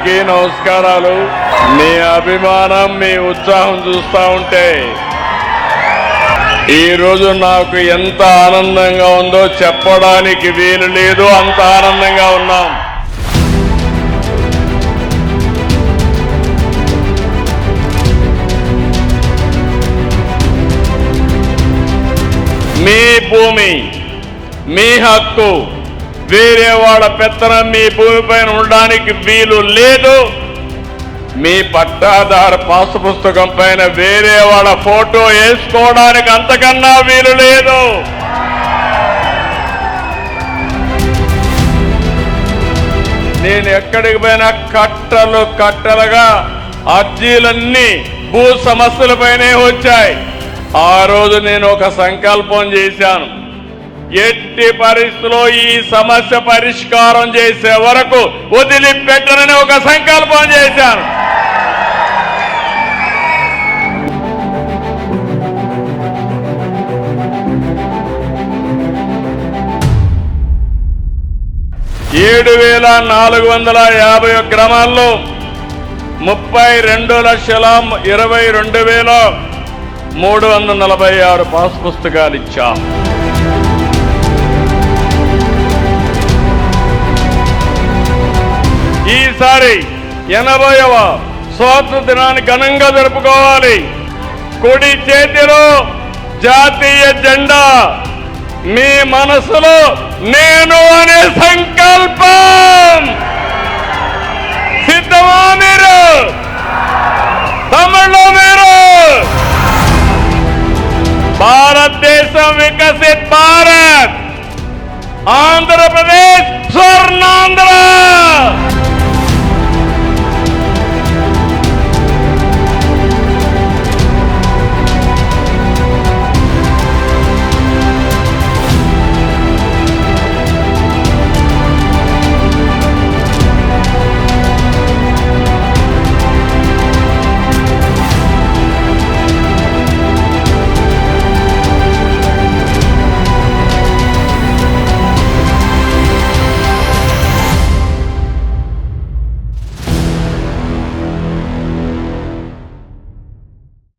అందరికీ నమస్కారాలు. మీ అభిమానం, మీ ఉత్సాహం చూస్తా ఉంటే ఈ రోజు నాకు ఎంత ఆనందంగా ఉందో చెప్పడానికి వీలు లేదు. అంత ఆనందంగా ఉన్నాం. మీ భూమి, మీ హక్కు, వేరే వాళ్ళ పెత్తనం మీ భూమిపైన ఉండడానికి వీలు లేదు. మీ పట్టాదారు పాసు పుస్తకం పైన వేరే వాళ్ళ ఫోటో వేసుకోవడానికి అంతకన్నా వీలు లేదు. నేను ఎక్కడికి పోయినా కట్టలు కట్టలుగా అర్జీలన్నీ భూ సమస్యలపైనే వచ్చాయి. ఆ రోజు నేను ఒక సంకల్పం చేశాను. ఎట్టి పరిస్థితుల్లో ఈ సమస్య పరిష్కారం చేసే వరకు వదిలిపెట్టనని ఒక సంకల్పం చేశాను. ఏడు 7,450 గ్రామాల్లో 32,22,346 పాస్ పుస్తకాలు ఇచ్చాం. ఈసారి 80వ స్వాతంత్ర దినాన్ని ఘనంగా జరుపుకోవాలి. కుడి చేతిలో జాతీయ జెండా, మీ మనసులో నేను అనే సంకల్పం. సిద్ధమా మీరు? తమిళలో మీరు భారతదేశం వికసిత్ భారత్, ఆంధ్రప్రదేశ్ స్వర్ణాంధ్ర.